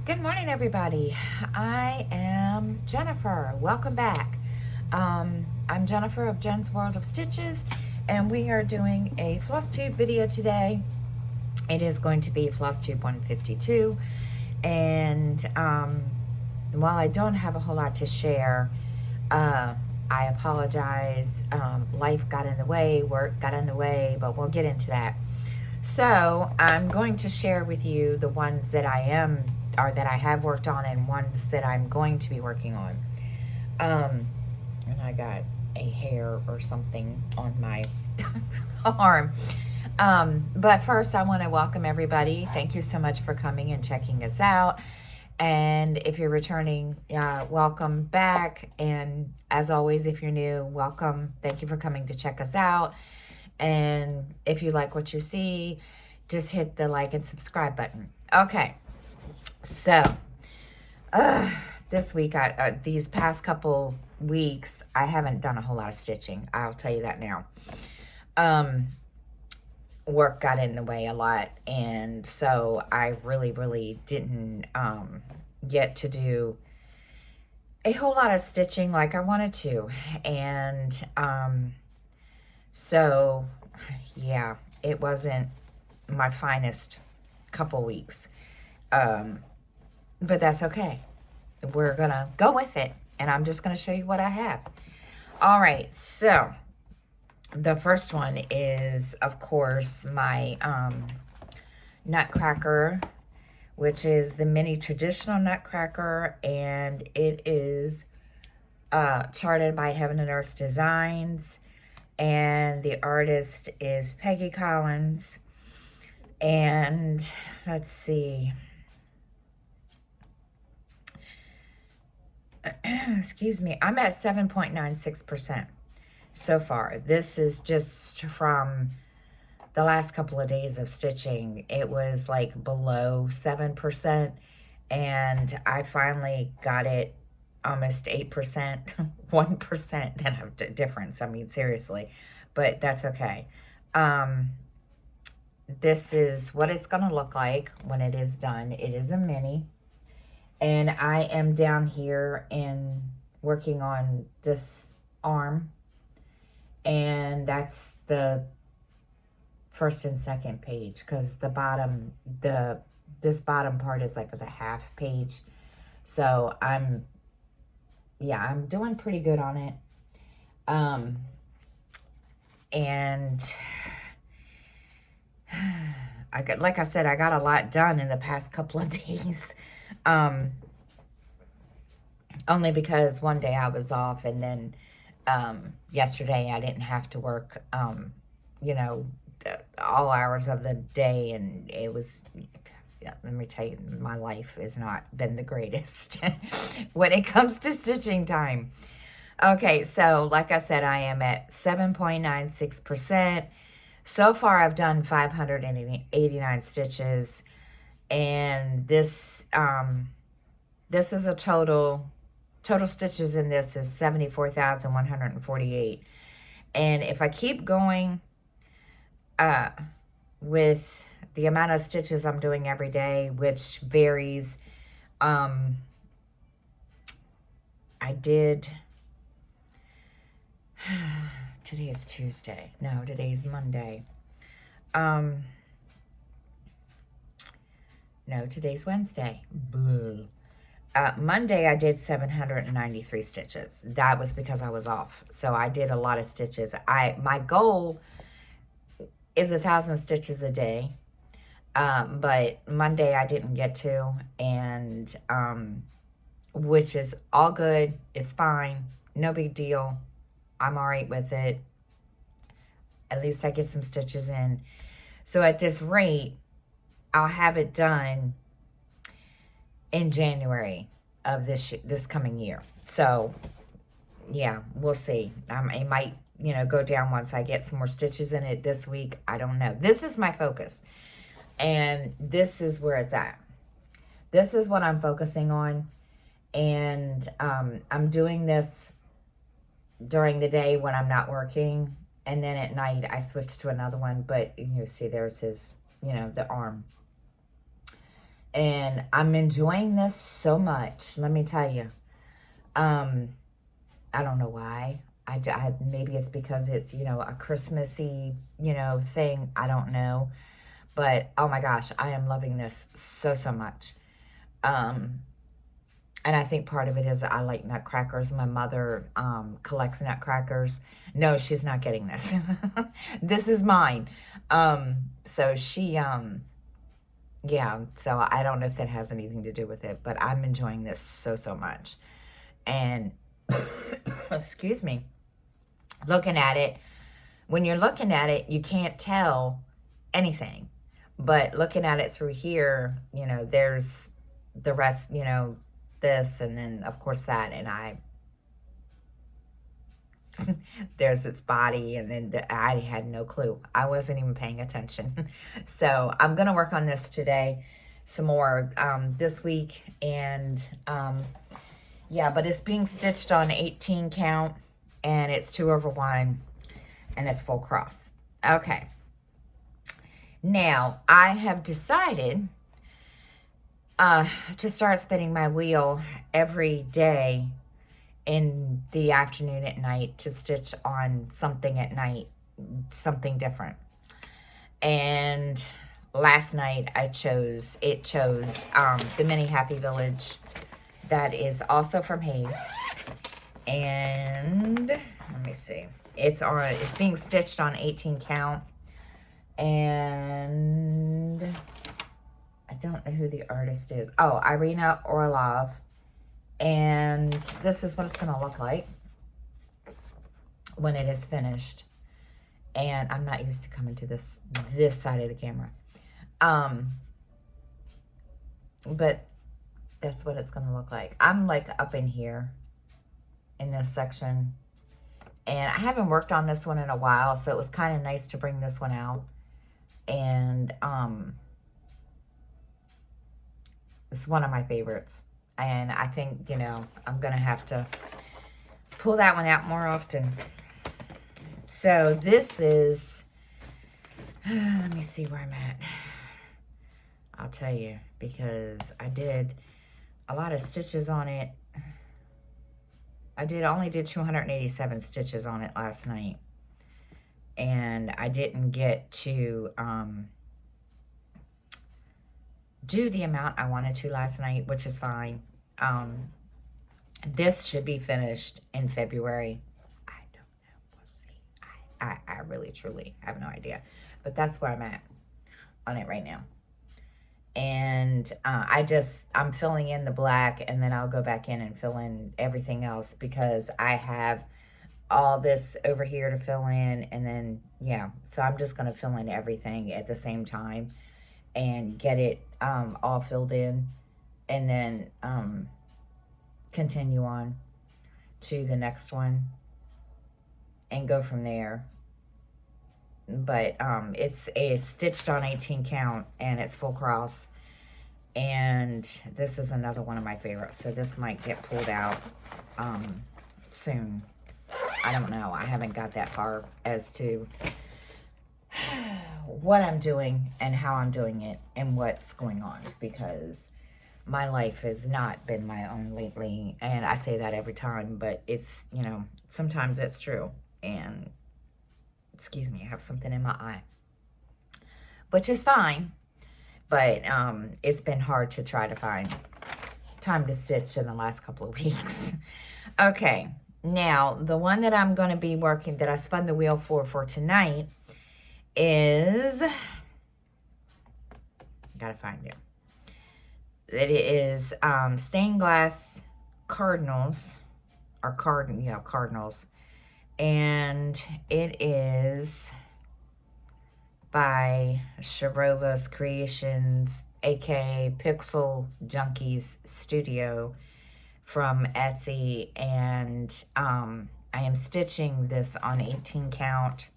Good morning, everybody. I am Jennifer. Welcome back. I'm Jennifer of Jen's World of Stitches, and we are doing a Flosstube video today. It is going to be Flosstube 152, and while I don't have a whole lot to share, I apologize. Life got in the way, work got in the way, but we'll get into that. So I'm going to share with you the ones that that I have worked on and ones that I'm going to be working on. And I got a hair or something on my arm. But first I want to welcome everybody. Thank you so much for coming and checking us out. And if you're returning, welcome back. And as always, if you're new, welcome. Thank you for coming to check us out. And if you like what you see, just hit the like and subscribe button. Okay, so this week, these past couple weeks, I haven't done a whole lot of stitching. I'll tell you that now. Work got in the way a lot, and so I really didn't get to do a whole lot of stitching like I wanted to. And so, yeah, it wasn't my finest couple weeks. But that's okay. We're going to go with it, and I'm just going to show you what I have. All right, so the first one is, of course, my Nutcracker, which is the mini traditional Nutcracker, and it is charted by Heaven and Earth Designs. And the artist is Peggy Collins. And let's see. Excuse me. I'm at 7.96% so far. This is just from the last couple of days of stitching. It was like below 7%. And I finally got it almost 8%, 1% then of difference. I mean, seriously, but that's okay. This is what it's going to look like when it is done. It is a mini, and I am down here in working on this arm, and that's the first and second page, because the bottom, this bottom part is like the half page. So I'm doing pretty good on it. And like I said, I got a lot done in the past couple of days. Only because one day I was off, and then yesterday I didn't have to work, all hours of the day, and it was... Yeah, let me tell you, my life has not been the greatest when it comes to stitching time. Okay, so like I said, I am at 7.96%. So far, I've done 589 stitches, and this is a total stitches in this is 74,148. And if I keep going with the amount of stitches I'm doing every day, which varies. I did, today is Tuesday. No, today's Monday. No, today's Wednesday. Boo. Monday I did 793 stitches. That was because I was off. So I did a lot of stitches. My goal is 1,000 stitches a day. But Monday I didn't get to, and which is all good. It's fine. No big deal. I'm all right with it. At least I get some stitches in. So at this rate, I'll have it done in January of this coming year. So yeah, we'll see. It might, go down once I get some more stitches in it this week. I don't know. This is my focus. And this is where it's at. This is what I'm focusing on. And I'm doing this during the day when I'm not working. And then at night, I switch to another one. But you see, there's his, the arm. And I'm enjoying this so much. Let me tell you. I don't know why. Maybe it's because it's, a Christmassy, thing. I don't know. But oh my gosh, I am loving this so, so much. Um, and I think part of it is I like nutcrackers. My mother collects nutcrackers. No, she's not getting this. This is mine. So yeah, so I don't know if that has anything to do with it, but I'm enjoying this so, so much. And, excuse me, looking at it, when you're looking at it, you can't tell anything. But looking at it through here, there's the rest, this, and then, of course, that, and there's its body, and then I had no clue. I wasn't even paying attention. So I'm going to work on this today some more this week, and yeah, but it's being stitched on 18 count, and it's 2/1, and it's full cross. Okay. Now, I have decided to start spinning my wheel every day in the afternoon at night to stitch on something at night, something different. And last night it chose the Mini Happy Village that is also from Hayes. And let me see. It's being stitched on 18 count. And I don't know who the artist is. Oh, Irina Orlov. And this is what it's going to look like when it is finished. And I'm not used to coming to this side of the camera. But that's what it's going to look like. I'm like up in here in this section. And I haven't worked on this one in a while, so it was kind of nice to bring this one out. And it's one of my favorites. And I think, I'm going to have to pull that one out more often. So this is, let me see where I'm at. I'll tell you, because I did a lot of stitches on it. I only did 287 stitches on it last night. And I didn't get to do the amount I wanted to last night, which is fine. This should be finished in February. I don't know. We'll see. I really, truly have no idea. But that's where I'm at on it right now. And I'm filling in the black, and then I'll go back in and fill in everything else, because I have all this over here to fill in, and then, yeah, so I'm just going to fill in everything at the same time and get it all filled in, and then continue on to the next one and go from there. But it's stitched on 18 count, and it's full cross, and this is another one of my favorites, so this might get pulled out soon. I don't know. I haven't got that far as to what I'm doing and how I'm doing it and what's going on, because my life has not been my own lately, and I say that every time, but it's, sometimes it's true. And excuse me, I have something in my eye, which is fine, but it's been hard to try to find time to stitch in the last couple of weeks. Okay. Now, the one that I'm going to be working, that I spun the wheel for tonight, is, gotta find it. It is stained glass cardinals, or cardinals, and it is by Sharova's Creations, aka Pixel Junkies Studio, from Etsy. And I am stitching this on 18 count,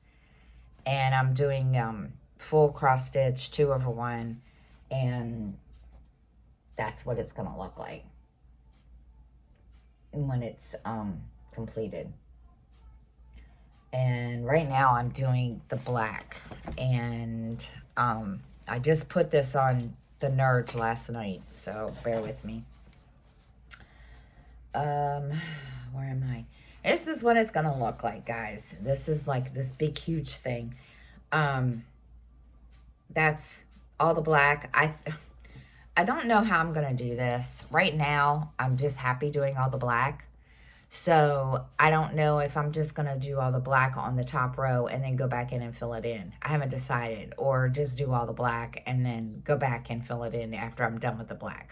and I'm doing full cross stitch 2/1, and that's what it's gonna look like when it's completed. And right now I'm doing the black, and I just put this on the nerds last night, so bear with me. Where am I? This is what it's gonna look like, guys. This is like this big, huge thing. That's all the black. I don't know how I'm gonna do this. Right now, I'm just happy doing all the black. So I don't know if I'm just going to do all the black on the top row and then go back in and fill it in. I haven't decided. Or just do all the black and then go back and fill it in after I'm done with the black.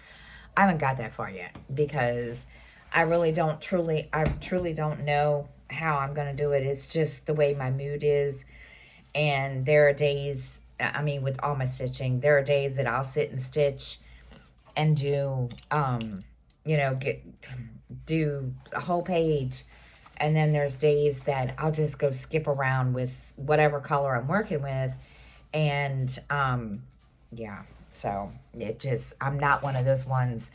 I haven't got that far yet because I truly don't know how I'm going to do it. It's just the way my mood is. And there are days, I mean, with all my stitching, there are days that I'll sit and stitch and do, do a whole page, and then there's days that I'll just go skip around with whatever color I'm working with, and yeah, so I'm not one of those ones.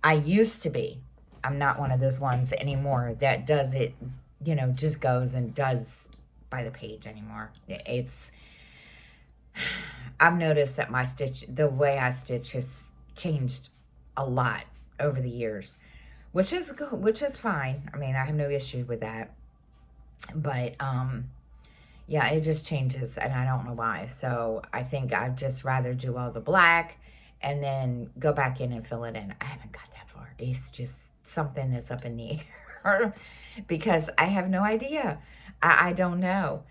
I used to be. I'm not one of those ones anymore that does it, just goes and does by the page anymore. I've noticed that the way I stitch has changed a lot over the years, which is good, which is fine. I mean, I have no issue with that. But yeah, it just changes, and I don't know why. So I think I'd just rather do all the black and then go back in and fill it in. I haven't got that far. It's just something that's up in the air because I have no idea. I don't know.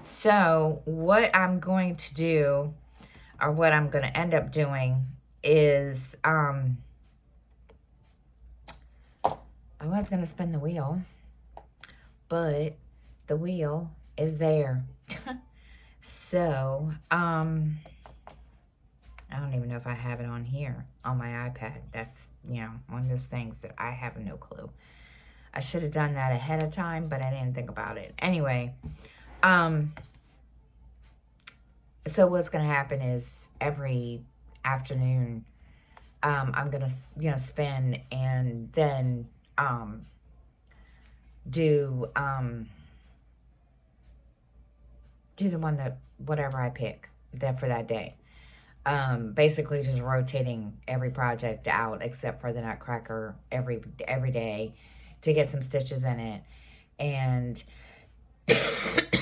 So what I'm going to do, or what I'm going to end up doing, is I was going to spin the wheel, but the wheel is there. So I don't even know if I have it on here on my iPad. That's, one of those things that I have no clue. I should have done that ahead of time, but I didn't think about it. Anyway, so what's going to happen is every afternoon, I'm going to, spin and then do the one that, whatever I pick for that day. Basically just rotating every project out except for the Nutcracker every day to get some stitches in it. And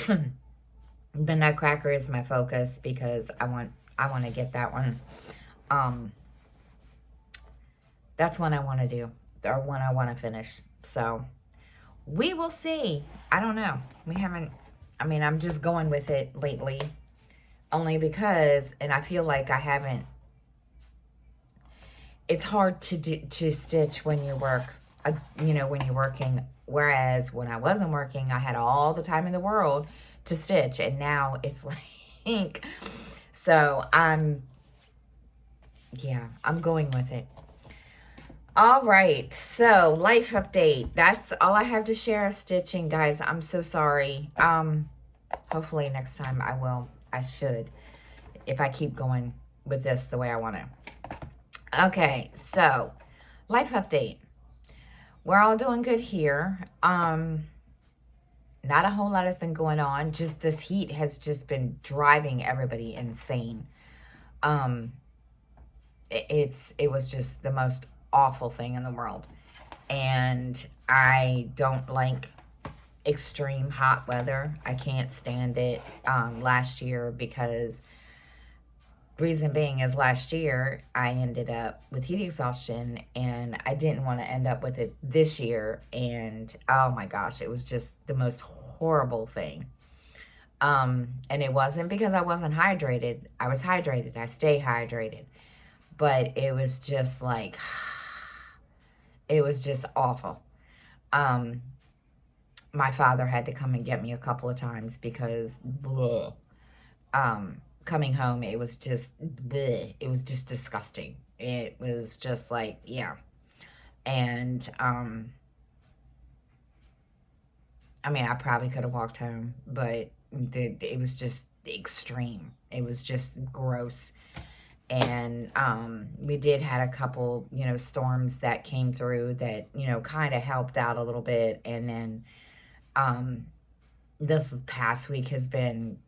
the Nutcracker is my focus because I want to get that one. That's one I want to do, or one I want to finish. So we will see. I don't know. I'm just going with it lately, only because, and I feel like I haven't, it's hard to stitch when you work, when you're working. Whereas when I wasn't working, I had all the time in the world to stitch, and now it's like, so I'm going with it. All right, so life update. That's all I have to share of stitching, guys. I'm so sorry. Hopefully next time I should, if I keep going with this the way I want to. Okay, so life update. We're all doing good here. Not a whole lot has been going on. Just this heat has just been driving everybody insane. It was just the most awful thing in the world. And I don't like extreme hot weather. I can't stand it. Last year, because reason being is last year I ended up with heat exhaustion, and I didn't want to end up with it this year. And oh my gosh, it was just the most horrible thing. And it wasn't because I wasn't hydrated. I was hydrated. I stay hydrated. But it was just like, it was just awful. My father had to come and get me a couple of times because coming home, it was just bleh. It was just disgusting. It was just like, yeah. And I probably could have walked home, but it was just extreme. It was just gross. And we did had a couple, storms that came through that, kind of helped out a little bit. And then this past week has been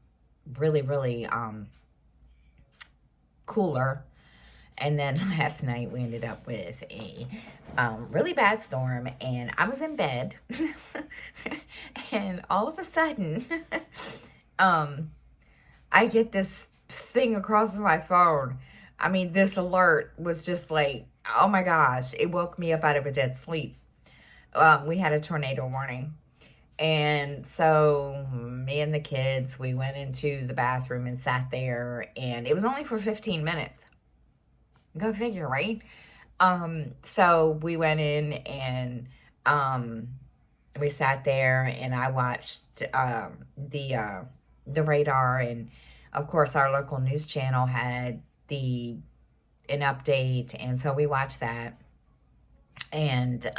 really, really cooler. And then last night we ended up with a really bad storm, and I was in bed, and all of a sudden, I get this thing across my phone. I mean, this alert was just like, oh my gosh, it woke me up out of a dead sleep. We had a tornado warning. And so me and the kids, we went into the bathroom and sat there, and it was only for 15 minutes. Go figure, right? So we went in and we sat there, and I watched the radar, and of course our local news channel had an update, and so we watched that. And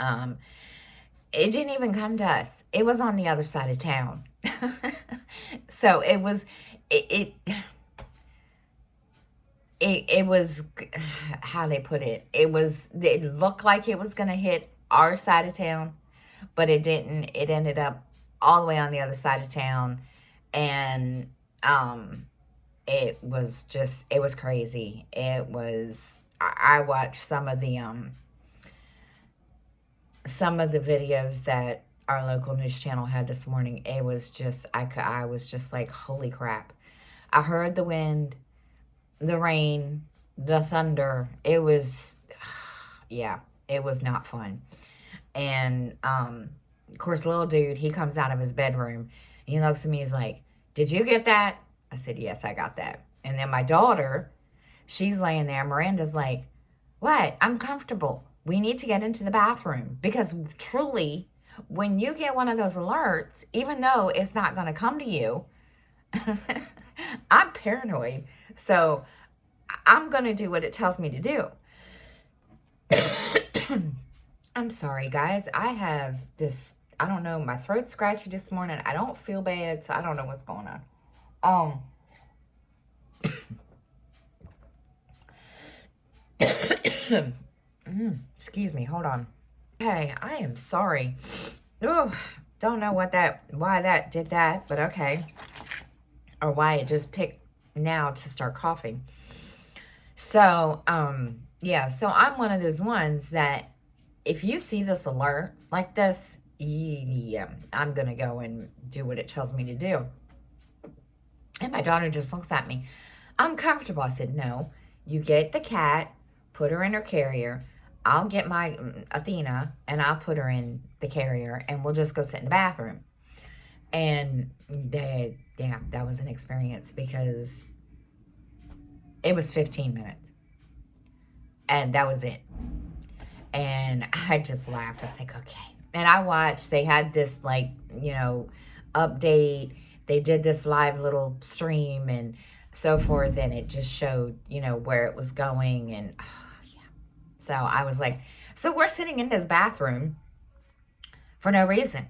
it didn't even come to us. It was on the other side of town. So it was how they put it. It looked like it was going to hit our side of town, but it didn't. It ended up all the way on the other side of town. And it was crazy. I watched some of the videos that our local news channel had this morning. It was just, I was just like, holy crap. I heard the wind, the rain, the thunder. It was, yeah, it was not fun. And, of course, little dude, he comes out of his bedroom. And he looks at me, he's like, did you get that? I said, yes, I got that. And then my daughter, she's laying there. Miranda's like, what? I'm comfortable. We need to get into the bathroom, because truly, when you get one of those alerts, even though it's not going to come to you, I'm paranoid. So I'm going to do what it tells me to do. I'm sorry, guys. I have this, I don't know, my throat's scratchy this morning. I don't feel bad, so I don't know what's going on. Excuse me, hold on. Okay, I am sorry. Oh, don't know why that did that, but okay. Or why it just picked now to start coughing. So, yeah, so I'm one of those ones that if you see this alert like this, yeah, I'm going to go and do what it tells me to do. And my daughter just looks at me. I'm comfortable. I said, no, you get the cat, put her in her carrier. I'll get my Athena, and I'll put her in the carrier, and we'll just go sit in the bathroom. And that was an experience, because it was 15 minutes. And that was it. And I just laughed. I was like, okay. And I watched, they had this, like, update. They did this live little stream and so forth, and it just showed, where it was going. And so I was like, so we're sitting in this bathroom for no reason.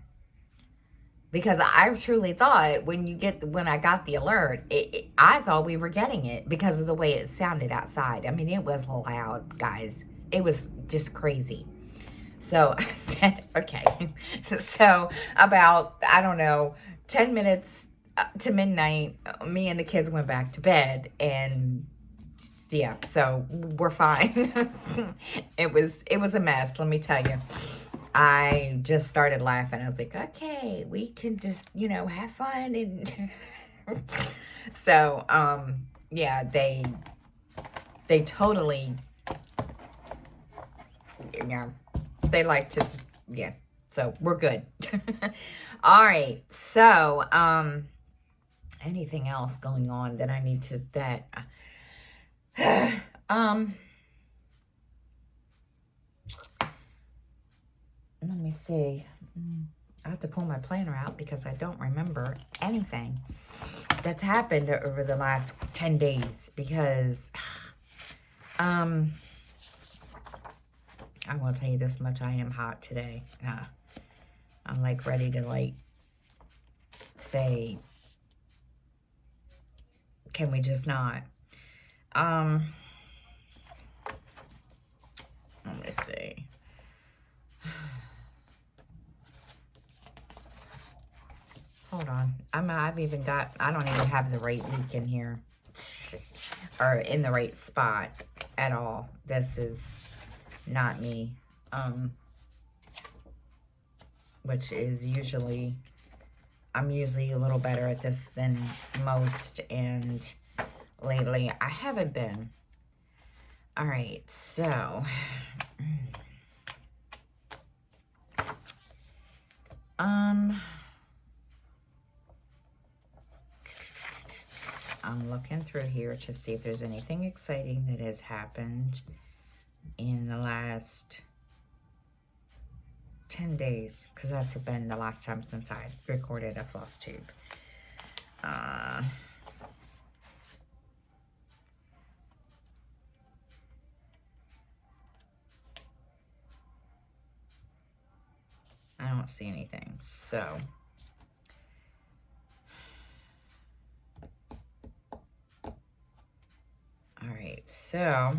Because I truly thought when I got the alert, I thought we were getting it because of the way it sounded outside. I mean, it was loud, guys. It was just crazy. So I said, okay. So about, 10 minutes to midnight, me and the kids went back to bed, and yeah, so we're fine. It was a mess, let me tell you. I just started laughing. I was like, okay, we can just, have fun. And so, yeah, they totally, they like to, so we're good. All right. So, anything else going on that I need to, let me see. I have to pull my planner out because I don't remember anything that's happened over the last 10 days, because I will tell you this much, I am hot today. I'm like ready to say, can we just not? Let me see. Hold on. I don't even have the right link in here. Or in the right spot. at all. This is not me. Which is usually, I'm usually a little better at this than most, and lately I haven't been. All right, so I'm looking through here to see if there's anything exciting that has happened in the last 10 days, because that's been the last time since I recorded a Flosstube. I don't see anything, so all right, so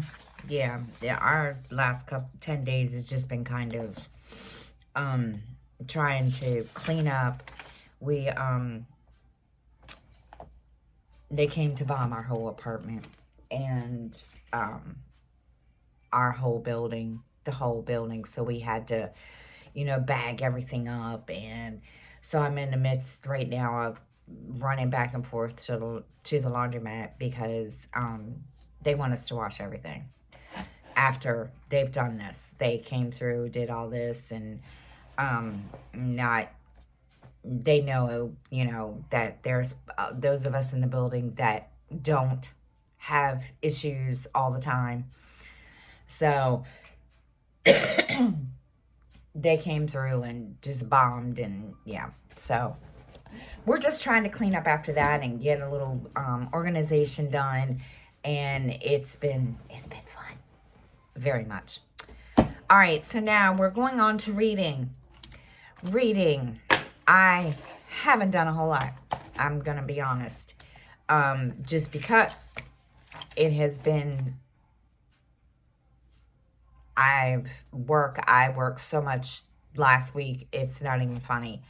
yeah, our last 10 days has just been kind of trying to clean up. We they came to bomb our whole apartment and our whole building, the whole building, so we had to, you know, bag everything up. And so I'm in the midst right now of running back and forth to the laundromat because they want us to wash everything after they've done this. They came through, did all this, and they know, you know, that there's those of us in the building that don't have issues all the time. So they came through and just bombed, and yeah. So we're just trying to clean up after that and get a little organization done, and it's been fun, very much. All right, so now we're going on to reading. I haven't done a whole lot, I'm gonna be honest, just because it has been, I worked so much last week, it's not even funny.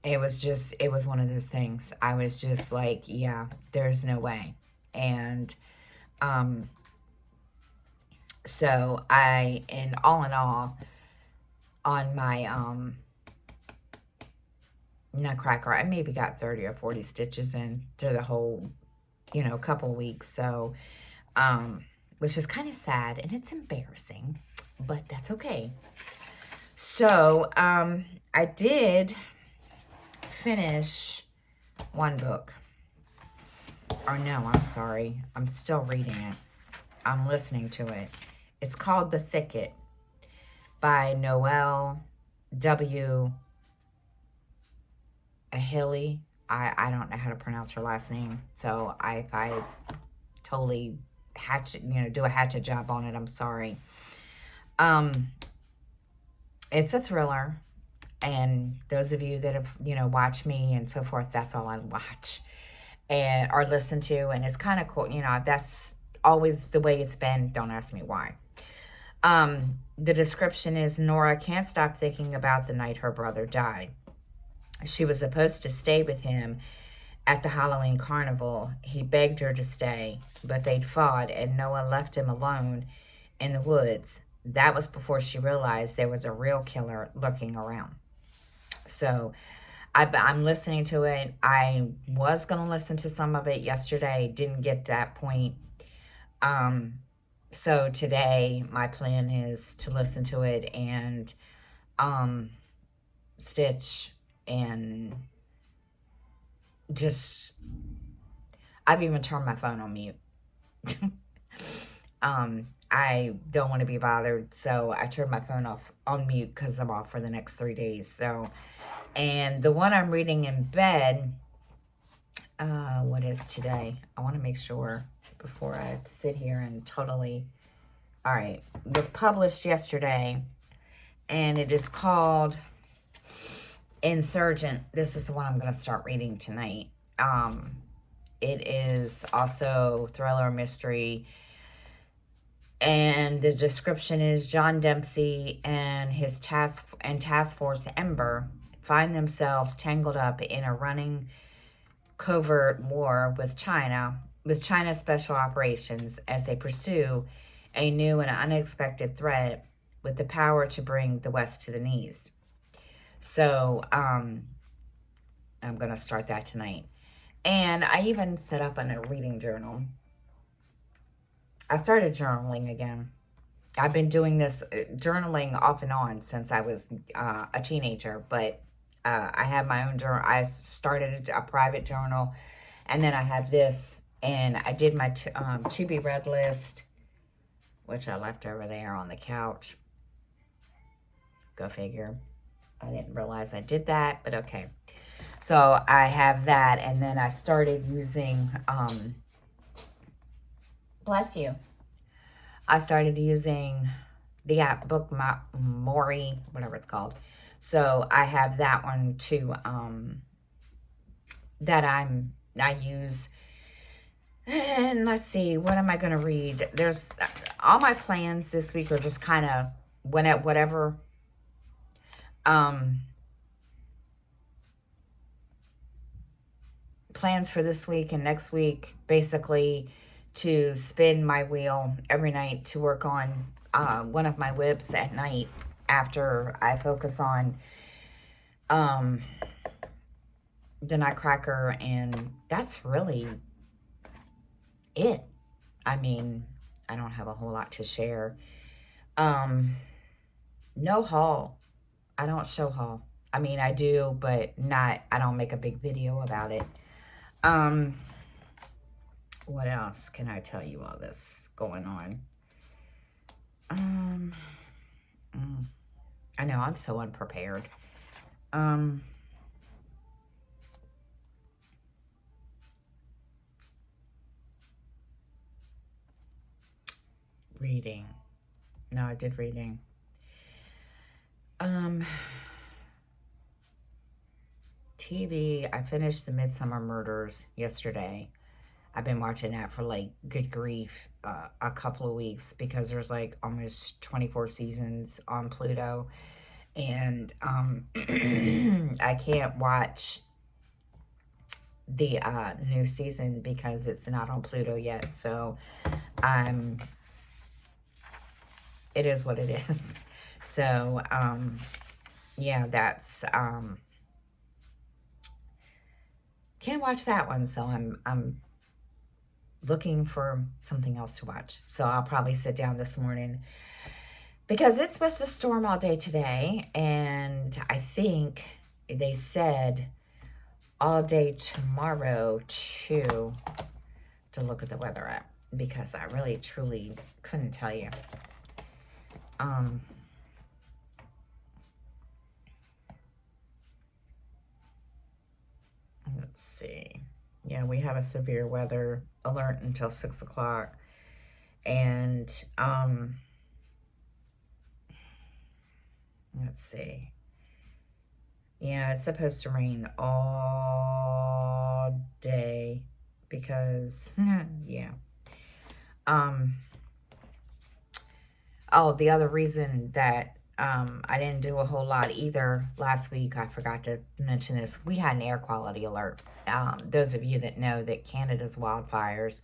It was one of those things. I was just like, yeah, there's no way. And so in all, on my nutcracker, I maybe got 30 or 40 stitches in through the whole, you know, couple weeks. So, which is kind of sad and it's embarrassing, but that's okay. So, I did finish one book. Or no, I'm sorry. I'm still reading it. I'm listening to it. It's called The Thicket by Noelle W. Ahili. I don't know how to pronounce her last name. So if I totally do a hatchet job on it, I'm sorry. It's a thriller. And those of you that have, you know, watched me and so forth, that's all I watch and or listen to. And it's kind of cool. You know, that's always the way it's been. Don't ask me why. The description is Nora can't stop thinking about the night her brother died. She was supposed to stay with him at the Halloween carnival. He begged her to stay, but they'd fought and Noah left him alone in the woods. That was before she realized there was a real killer lurking around. So I'm listening to it. I was going to listen to some of it yesterday. Didn't get to that point. So today my plan is to listen to it and stitch and just, I've even turned my phone on mute. I don't want to be bothered, so I turned my phone off on mute because I'm off for the next 3 days. So, and the one I'm reading in bed, what is today? I want to make sure before I sit here and totally, all right, it was published yesterday, and it is called Insurgent. This is the one I'm going to start reading tonight. It is also thriller mystery. And the description is John Dempsey and his task force Ember find themselves tangled up in a running covert war with China's special operations as they pursue a new and unexpected threat with the power to bring the West to the knees. So, I'm going to start that tonight. And I even set up a reading journal. I started journaling again. I've been doing this journaling off and on since I was a teenager, but I have my own journal. I started a private journal, and then I have this, and I did my to be read list, which I left over there on the couch. Go figure. I didn't realize I did that, but okay. So I have that, and then I started using, bless you. I started using the app Book Mori, whatever it's called. So I have that one too, that I use. And let's see, what am I going to read? There's all my plans this week are just kind of whatever. Plans for this week and next week, basically to spin my wheel every night to work on one of my whips at night after I focus on the Nutcracker, and that's really it. I mean, I don't have a whole lot to share. No haul. I don't show haul. I mean, I do, but I don't make a big video about it. What else can I tell you all this going on? I know, I'm so unprepared. Reading. No, I did reading. TV, I finished The Midsummer Murders yesterday. I've been watching that for like, good grief, a couple of weeks because there's like almost 24 seasons on Pluto. And I can't watch the new season because it's not on Pluto yet. So it is what it is. So, yeah, that's, can't watch that one. So I'm looking for something else to watch. So I'll probably sit down this morning because it's supposed to storm all day today. And I think they said all day tomorrow too, to look at the weather app, because I really truly couldn't tell you. Let's see. Yeah, we have a severe weather alert until 6 o'clock. And, let's see. Yeah, it's supposed to rain all day because, yeah. Oh, the other reason that I didn't do a whole lot either last week, I forgot to mention this. We had an air quality alert. Those of you that know that Canada's wildfires,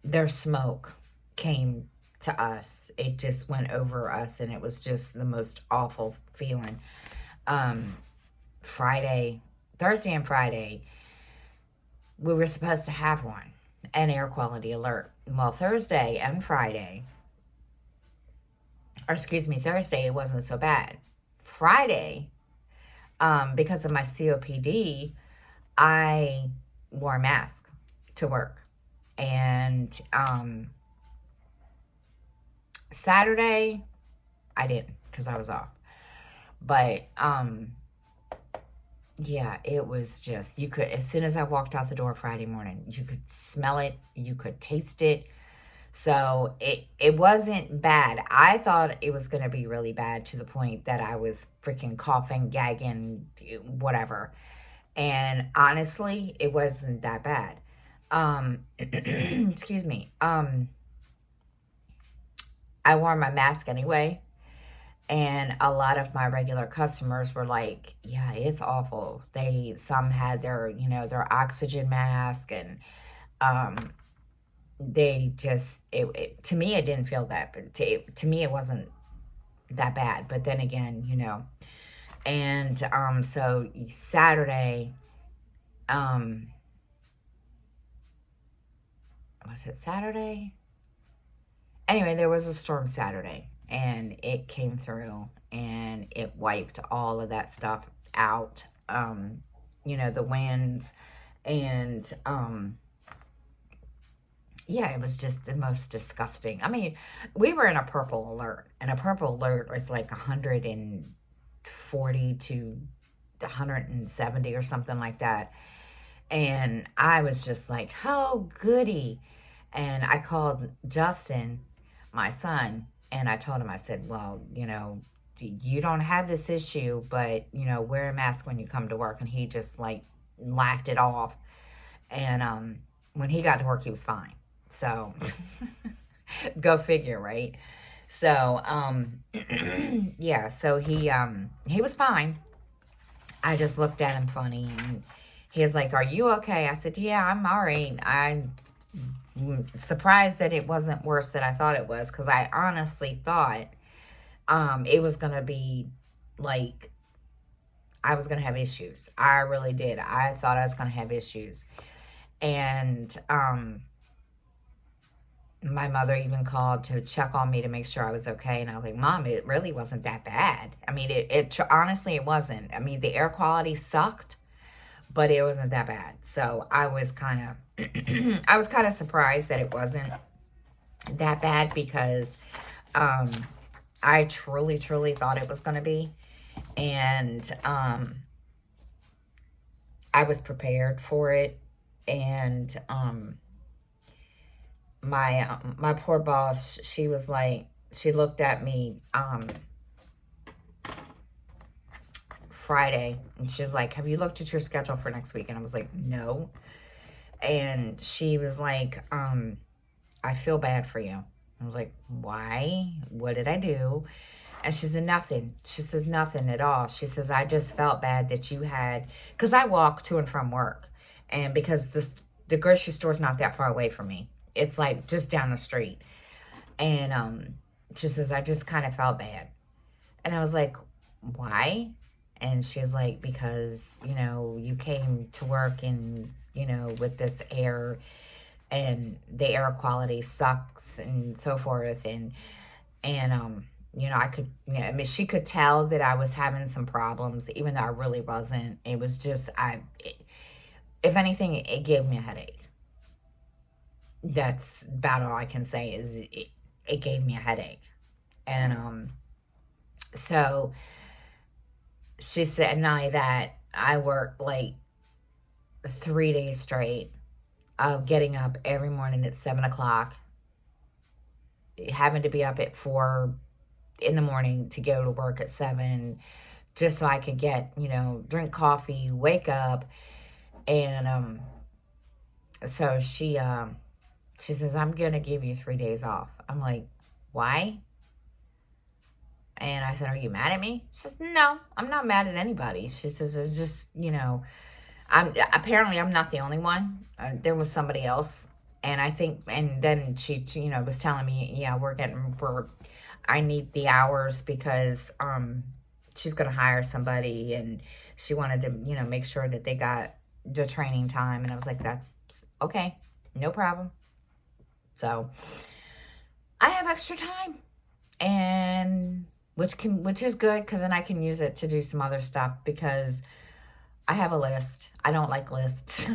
their smoke came to us. It just went over us, and it was just the most awful feeling. Thursday and Friday, we were supposed to have an air quality alert. Well, Thursday, it wasn't so bad. Friday, because of my COPD, I wore a mask to work. And Saturday, I didn't because I was off. But yeah, it was just, you could, as soon as I walked out the door Friday morning, you could smell it, you could taste it. So it wasn't bad. I thought it was going to be really bad to the point that I was freaking coughing, gagging, whatever. And honestly, it wasn't that bad. Excuse me. I wore my mask anyway. And a lot of my regular customers were like, yeah, it's awful. Some had their, their oxygen mask, and um, they just, to me, it didn't feel that, but to me, it wasn't that bad. But then again, and so Saturday, was it Saturday? Anyway, there was a storm Saturday, and it came through, and it wiped all of that stuff out. The winds, and yeah, it was just the most disgusting. I mean, we were in a purple alert, and a purple alert was like 140 to 170 or something like that. And I was just like, oh, goody. And I called Justin, my son, and I told him, I said, well, you don't have this issue, but, wear a mask when you come to work. And he just like laughed it off. And when he got to work, he was fine. So go figure, right? So yeah, so he was fine. I just looked at him funny, and he was like, are you okay? I said, yeah, I'm all right. I'm surprised that it wasn't worse than I thought it was, because I honestly thought it was going to be like I was going to have issues. I really did. I thought I was going to have issues. And my mother even called to check on me to make sure I was okay. And I was like, Mom, it really wasn't that bad. I mean, honestly, it wasn't. I mean, the air quality sucked, but it wasn't that bad. So I was kind of surprised that it wasn't that bad, because I truly, truly thought it was going to be. And I was prepared for it. And my poor boss, she was like, she looked at me Friday, and she's like, have you looked at your schedule for next week? And I was like, no. And she was like, I feel bad for you. I was like, why? What did I do? And she said, nothing. She says, nothing at all. She says, I just felt bad that you had, because I walk to and from work, and because the grocery store's not that far away from me. It's like just down the street. And she says, I just kind of felt bad. And I was like, why? And she's like, because, you came to work and, with this air, and the air quality sucks and so forth. And I could, I mean, she could tell that I was having some problems, even though I really wasn't. It was just, if anything, it gave me a headache. That's about all I can say, is it gave me a headache. And so she said, not only that, I worked like 3 days straight of getting up every morning at 7 o'clock, having to be up at 4 in the morning to go to work at 7, just so I could get, drink coffee, wake up. And so she says, I'm going to give you 3 days off. I'm like, why? And I said, are you mad at me? She says, no, I'm not mad at anybody. She says, it's just, apparently I'm not the only one. There was somebody else. And I think, and then she was telling me, yeah, I need the hours, because she's going to hire somebody, and she wanted to, make sure that they got the training time. And I was like, that's okay, no problem. So I have extra time, and which is good, because then I can use it to do some other stuff, because I have a list. I don't like lists.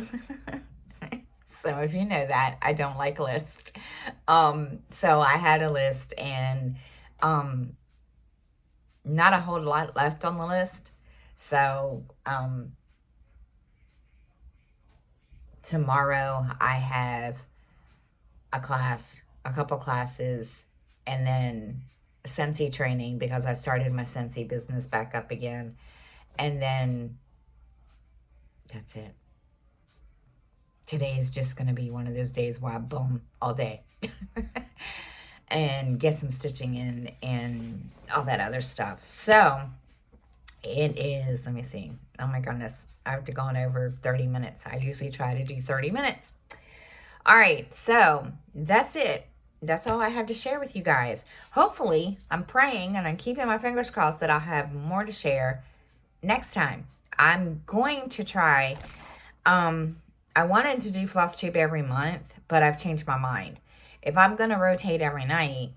So if you know that, I don't like lists. So I had a list, and not a whole lot left on the list. So tomorrow I have a couple classes, and then Scentsy training, because I started my Scentsy business back up again. And then that's it. Today is just going to be one of those days where I boom all day. and get some stitching in and all that other stuff. So it is, let me see. Oh my goodness. I've gone over 30 minutes. I usually try to do 30 minutes. All right. So that's it. That's all I have to share with you guys. Hopefully, I'm praying and I'm keeping my fingers crossed that I'll have more to share next time. I'm going to try, I wanted to do Flosstube every month, but I've changed my mind. If I'm going to rotate every night,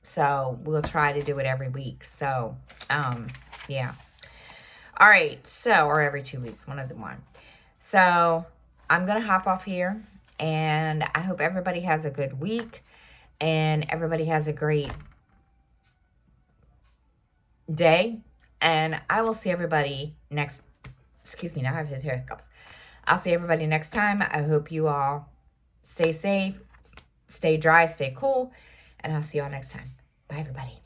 so we'll try to do it every week. So, yeah. All right. So, or every 2 weeks, one of the one. So, I'm going to hop off here. And I hope everybody has a good week. And everybody has a great day. And I will see everybody next. Excuse me, now I've hit hiccups. I'll see everybody next time. I hope you all stay safe, stay dry, stay cool. And I'll see y'all next time. Bye, everybody.